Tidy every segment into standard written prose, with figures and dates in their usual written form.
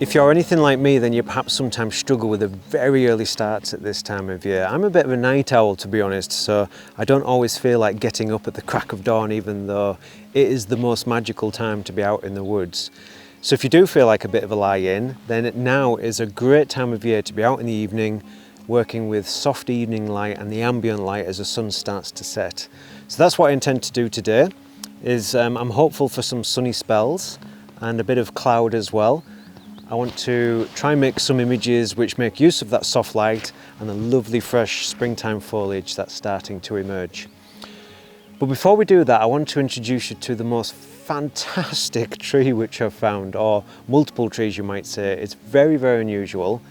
If you're anything like me, then you perhaps sometimes struggle with the very early starts at this time of year. I'm a bit of a night owl, to be honest, so I don't always feel like getting up at the crack of dawn, even though it is the most magical time to be out in the woods. So if you do feel like a bit of a lie-in, then now is a great time of year to be out in the evening, working with soft evening light and the ambient light as the sun starts to set. So that's what I intend to do today. I'm hopeful for some sunny spells and a bit of cloud as well. I want to try and make some images which make use of that soft light and the lovely fresh springtime foliage that's starting to emerge. But before we do that, I want to introduce you to the most fantastic tree which I've found, or multiple trees you might say. It's very, very unusual.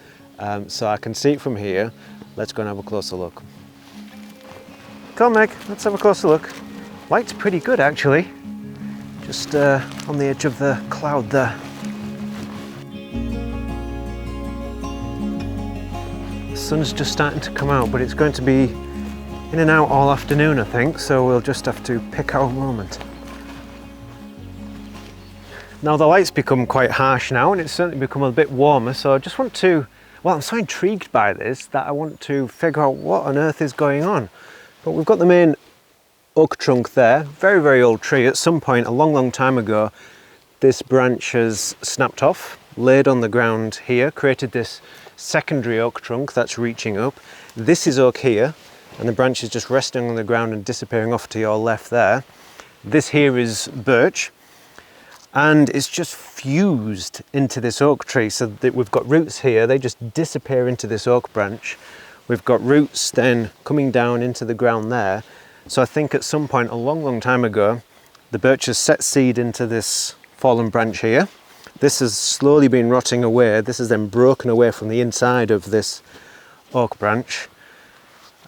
So I can see it from here. Let's go and have a closer look. Come on, Meg, let's have a closer look. Light's pretty good actually. Just on the edge of the cloud there. The sun's just starting to come out, but it's going to be in and out all afternoon, I think, so we'll just have to pick our moment. Now the light's become quite harsh now, and it's certainly become a bit warmer, so I just want to, well, I'm so intrigued by this that I want to figure out what on earth is going on. But we've got the main oak trunk there, very, very old tree. At some point a long, long time ago, this branch has snapped off, laid on the ground here, created this secondary oak trunk that's reaching up. This is oak here, and the branch is just resting on the ground and disappearing off to your left there. This here is birch, and it's just fused into this oak tree, so that we've got roots here, they just disappear into this oak branch. We've got roots then coming down into the ground there. So I think at some point a long, long time ago, the birch has set seed into this fallen branch here. This has slowly been rotting away. This has then broken away from the inside of this oak branch.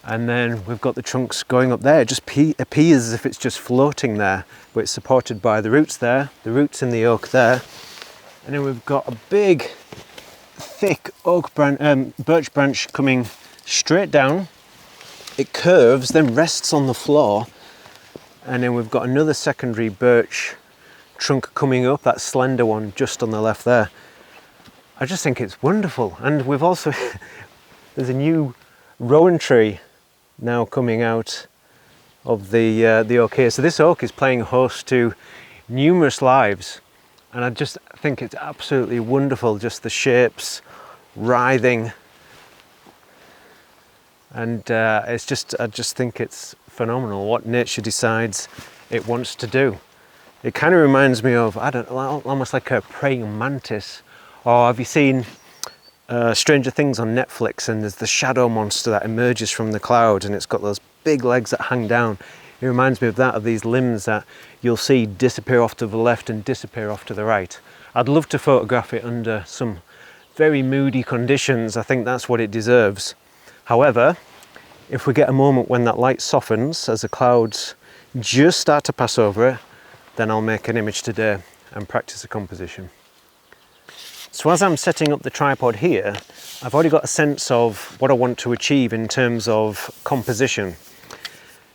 And then we've got the trunks going up there. It just appears as if it's just floating there, but it's supported by the roots there, the roots in the oak there. And then we've got a big, thick birch branch coming straight down. It curves, then rests on the floor. And then we've got another secondary birch trunk coming up, that slender one just on the left there. I just think it's wonderful. And we've also, there's a new rowan tree now coming out of the oak here. So this oak is playing host to numerous lives, and I just think it's absolutely wonderful, just the shapes writhing, and I just think it's phenomenal what nature decides it wants to do. It kind of reminds me of, I don't know, almost like a praying mantis. Or have you seen Stranger Things on Netflix, and there's the shadow monster that emerges from the cloud and it's got those big legs that hang down? It reminds me of that, of these limbs that you'll see disappear off to the left and disappear off to the right. I'd love to photograph it under some very moody conditions. I think that's what it deserves. However, if we get a moment when that light softens as the clouds just start to pass over it, then I'll make an image today and practice a composition. So as I'm setting up the tripod here, I've already got a sense of what I want to achieve in terms of composition.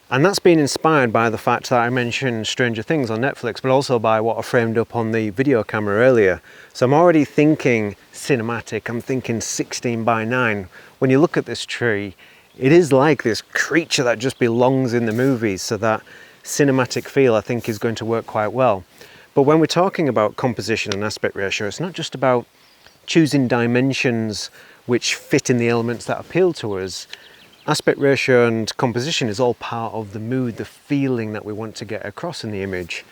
And that's been inspired by the fact that I mentioned Stranger Things on Netflix, but also by what I framed up on the video camera earlier. So I'm already thinking cinematic, I'm thinking 16 by 9. When you look at this tree, it is like this creature that just belongs in the movies, so that cinematic feel I think is going to work quite well. But when we're talking about composition and aspect ratio, it's not just about choosing dimensions which fit in the elements that appeal to us. Aspect ratio and composition is all part of the mood, the feeling that we want to get across in the image.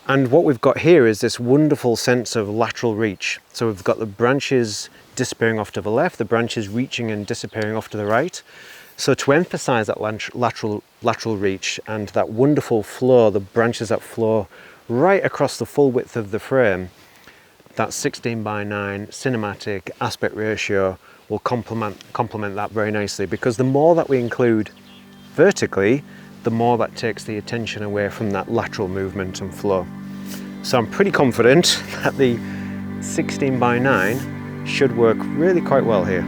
And what we've got here is this wonderful sense of lateral reach. So we've got the branches disappearing off to the left, the branches reaching and disappearing off to the right. So to emphasize that lateral reach and that wonderful flow, the branches that flow right across the full width of the frame, that 16 by 9 cinematic aspect ratio will complement that very nicely, because the more that we include vertically, the more that takes the attention away from that lateral movement and flow. So I'm pretty confident that the 16 by 9 should work really quite well here.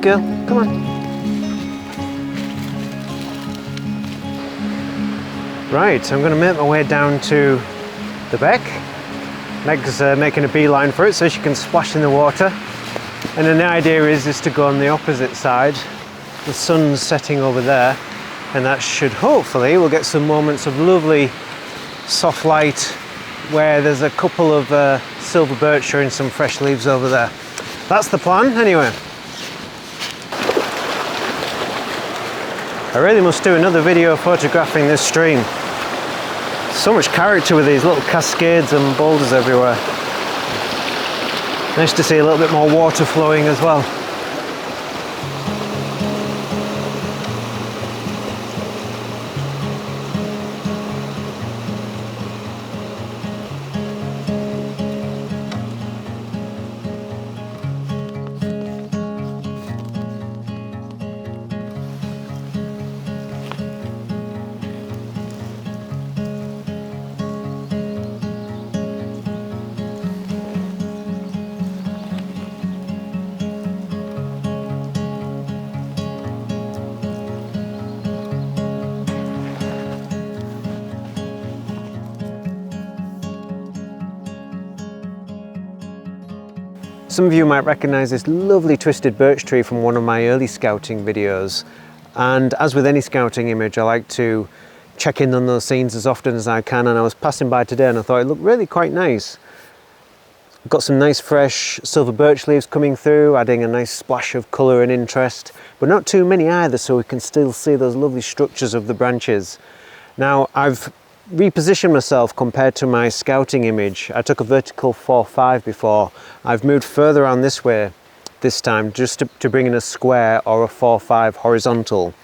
Good girl, come on. Right, I'm going to make my way down to the beck. Meg's making a beeline for it so she can splash in the water. And then the idea is to go on the opposite side. The sun's setting over there, and that should hopefully, we'll get some moments of lovely soft light where there's a couple of silver birch showing some fresh leaves over there. That's the plan anyway. I really must do another video photographing this stream. So much character with these little cascades and boulders everywhere. Nice to see a little bit more water flowing as well. Some of you might recognise this lovely twisted birch tree from one of my early scouting videos, and as with any scouting image I like to check in on those scenes as often as I can, and I was passing by today and I thought it looked really quite nice. Got some nice fresh silver birch leaves coming through, adding a nice splash of colour and interest, but not too many either, so we can still see those lovely structures of the branches. Now I've reposition myself compared to my scouting image. I took a vertical 4-5 before. I've moved further on this way this time just to bring in a square or a 4-5 horizontal.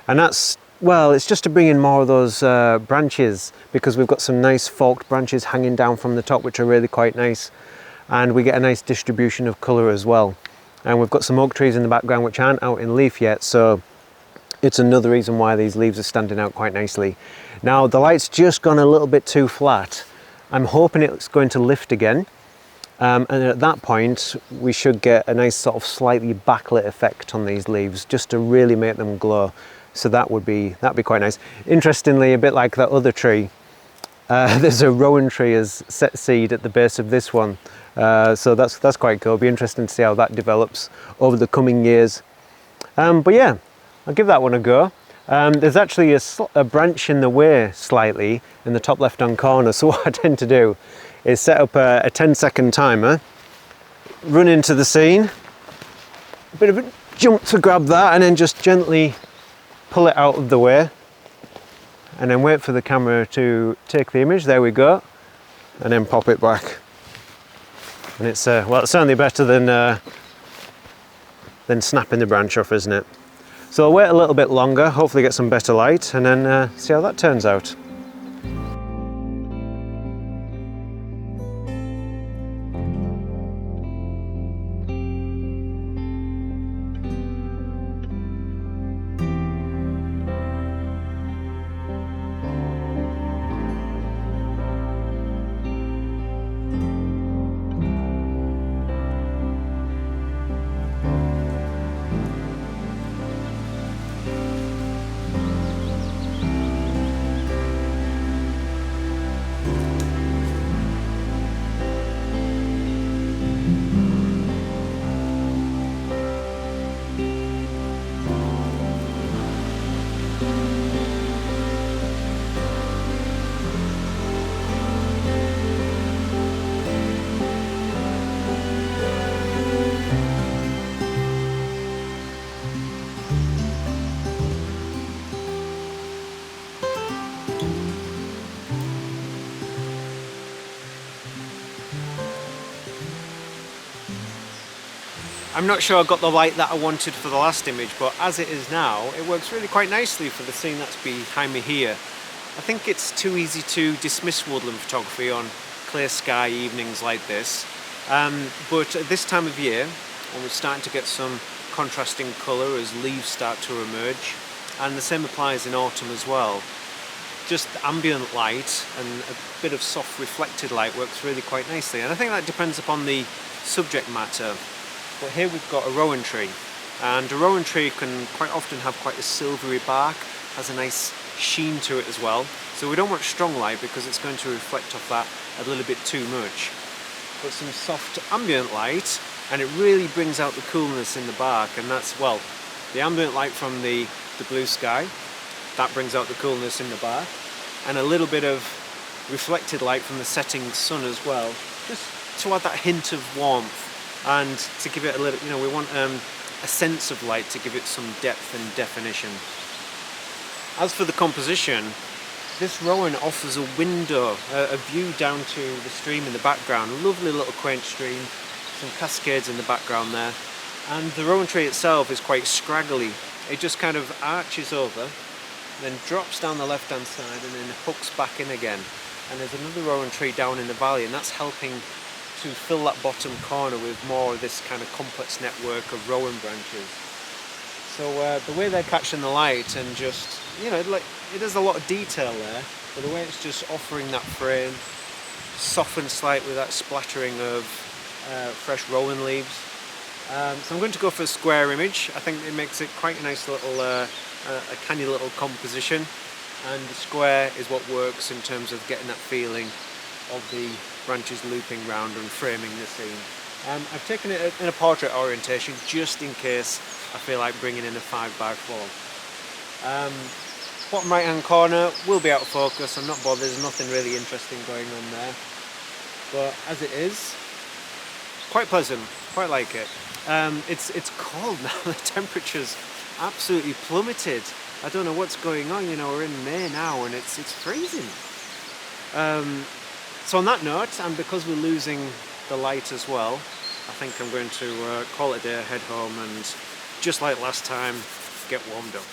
And that's, well, it's just to bring in more of those branches, because we've got some nice forked branches hanging down from the top which are really quite nice, and we get a nice distribution of colour as well. And we've got some oak trees in the background which aren't out in leaf yet, so it's another reason why these leaves are standing out quite nicely. Now the light's just gone a little bit too flat. I'm hoping it's going to lift again, and at that point we should get a nice sort of slightly backlit effect on these leaves just to really make them glow. So that'd be quite nice. Interestingly, a bit like that other tree, there's a rowan tree as set seed at the base of this one, so that's quite cool. It'll be interesting to see how that develops over the coming years. But yeah, I'll give that one a go. There's actually a branch in the way slightly in the top left hand corner, so what I tend to do is set up a 10-second timer, run into the scene, a bit of a jump to grab that, and then just gently pull it out of the way, and then wait for the camera to take the image. There we go, and then pop it back. And it's well, it's certainly better than snapping the branch off, isn't it? So I'll wait a little bit longer, hopefully get some better light, and then see how that turns out. I'm not sure I got the light that I wanted for the last image, but as it is now, it works really quite nicely for the scene that's behind me here. I think it's too easy to dismiss woodland photography on clear sky evenings like this, but at this time of year, when we're starting to get some contrasting colour as leaves start to emerge, and the same applies in autumn as well, just ambient light and a bit of soft reflected light works really quite nicely, and I think that depends upon the subject matter. But here we've got a rowan tree, And a rowan tree can quite often have quite a silvery bark, has a nice sheen to it as well. So we don't want strong light because it's going to reflect off that a little bit too much. But some soft ambient light, and it really brings out the coolness in the bark, and that's, well, the ambient light from the blue sky, that brings out the coolness in the bark, and a little bit of reflected light from the setting sun as well, just to add that hint of warmth and to give it a little, we want a sense of light to give it some depth and definition. As for the composition, this rowan offers a window, a view down to the stream in the background, a lovely little quaint stream, some cascades in the background there, and the rowan tree itself is quite scraggly. It just kind of arches over, then drops down the left hand side and then hooks back in again. And there's another rowan tree down in the valley, and that's helping to fill that bottom corner with more of this kind of complex network of rowan branches. So the way they're catching the light and just, it has a lot of detail there, but the way it's just offering that frame, softened slightly with that splattering of fresh rowan leaves. So I'm going to go for a square image. I think it makes it quite a nice little, a canny little composition, and the square is what works in terms of getting that feeling of the branches looping round and framing the scene. I've taken it in a portrait orientation just in case I feel like bringing in a 5x4. Bottom right hand corner will be out of focus, I'm not bothered, there's nothing really interesting going on there. But as it is, quite pleasant, quite like it. It's cold now, the temperature's absolutely plummeted. I don't know what's going on, we're in May now and it's freezing. So on that note, and because we're losing the light as well, I think I'm going to call it a day, head home, and just like last time, get warmed up.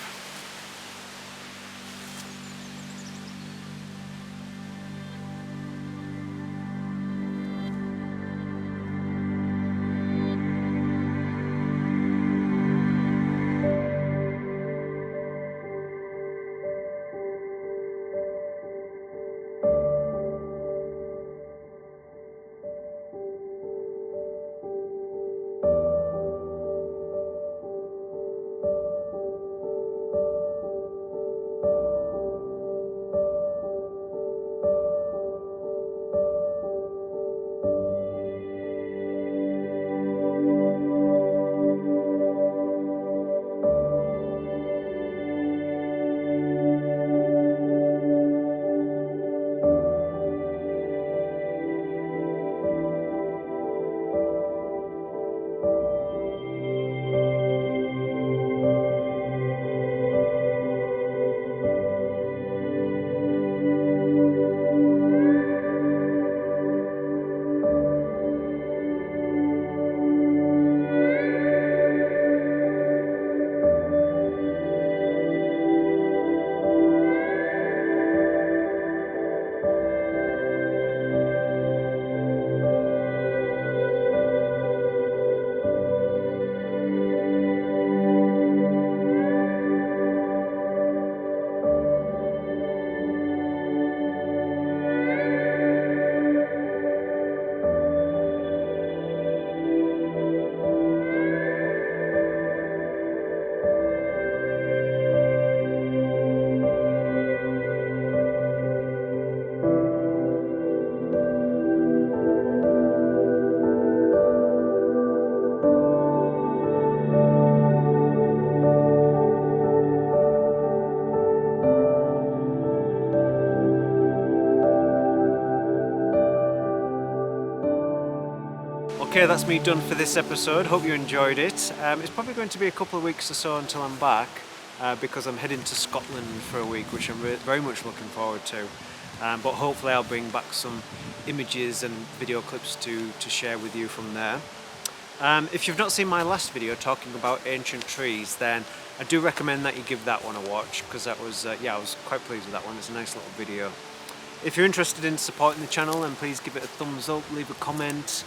Okay, that's me done for this episode. Hope you enjoyed it. It's probably going to be a couple of weeks or so until I'm back because I'm heading to Scotland for a week, which I'm very much looking forward to. But hopefully I'll bring back some images and video clips to share with you from there. If you've not seen my last video talking about ancient trees, then I do recommend that you give that one a watch, because that was, I was quite pleased with that one. It's a nice little video. If you're interested in supporting the channel, then please give it a thumbs up, leave a comment,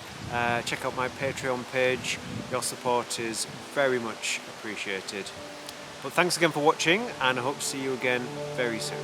check out my Patreon page. Your support is very much appreciated. But thanks again for watching, and I hope to see you again very soon.